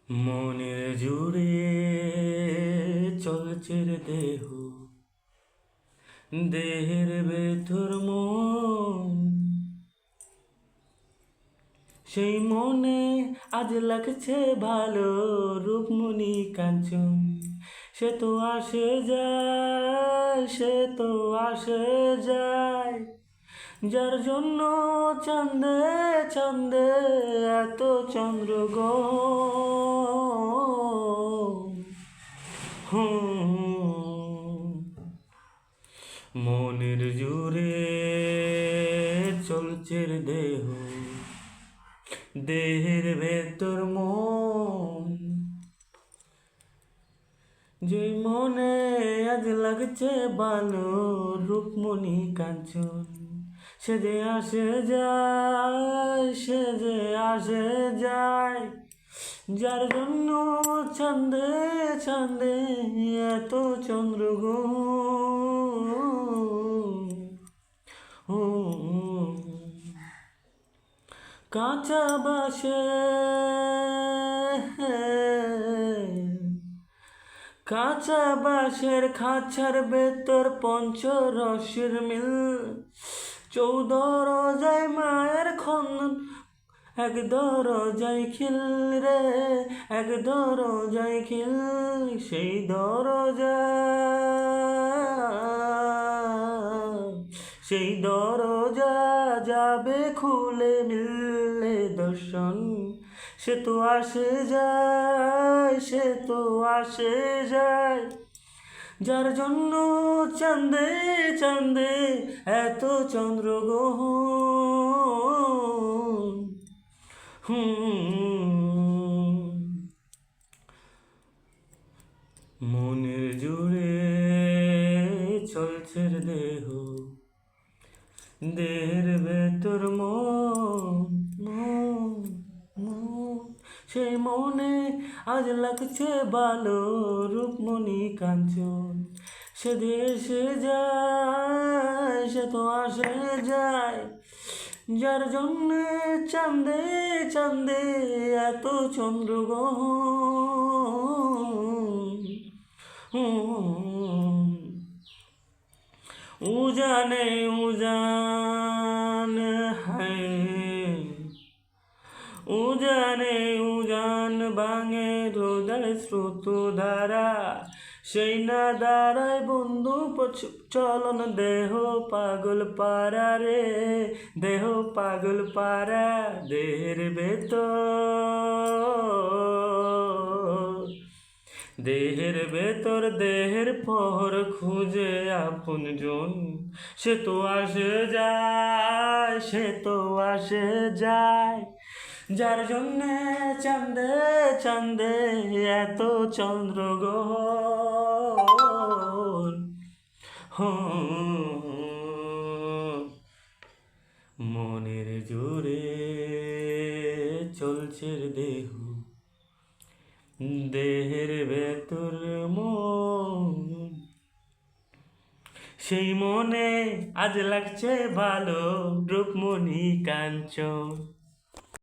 মনের জুড়ে চলছে রে দেহ, দেহের ভেতর মন। সেই মনে আজ লাগছে ভালো, রূপমণি কাঞ্চন। সে তো আসে যায়, সে তো আসে যায়, যার জন্য চাঁদে চাঁদে এত মনের জুড়ে চলছে রে দেহ, দেহের ভেতর মন। যে মনে আজ লাগছে ভালো, রূপমণি কাঞ্চন। সে যে আসে যায়, সে যে আসে যায়, যার জন্য চাঁদে চাঁদে এত কাঁচা বাসে কাঁচা বাঁশের খাঁচার ভেতর পঞ্চরসের মিল, 14 রোজায় মায়ের খন্দন, এক দরজায় খিল রে, এক দরজায় খিল। সেই দরজা যাবে খুলে, মিললে দর্শন। সে তো আসে যায়, সে তো আসে যায়, যার জন্য চাঁদে চাঁদে এত চন্দ্রগ্রহণ। মনের জুড়ে চলছে দেহ, দেহের ভেতর মন। সেই মনে আজ লাগছে ভালো, রূপমণি কাঞ্চন। সে দেশে যায়, সে তো আসে যায়, যার জন্য চাঁদে চাঁদে এত চন্দ্রগ্রহণ। উজানে উজান হ্যায়, উজানে উজান ভাঙে হৃদয় স্রোত ধারা। সেই না দাঁড়ায় বন্ধু চলন, দেহ পাগল পারা রে, দেহ পাগল পারা। দেহের ভেতর দেহের পর খুঁজে আপন জন। সে তো আসে যায়, সে তো আসে যায়, যার জন্যে চাঁদে চাঁদে এত চন্দ্রগ্রহণ। মনের জুড়ে চলছে দেহ, দেহের ভেতর মন। সেই মনে আজ লাগছে ভালো, রূপমণি কাঞ্চন।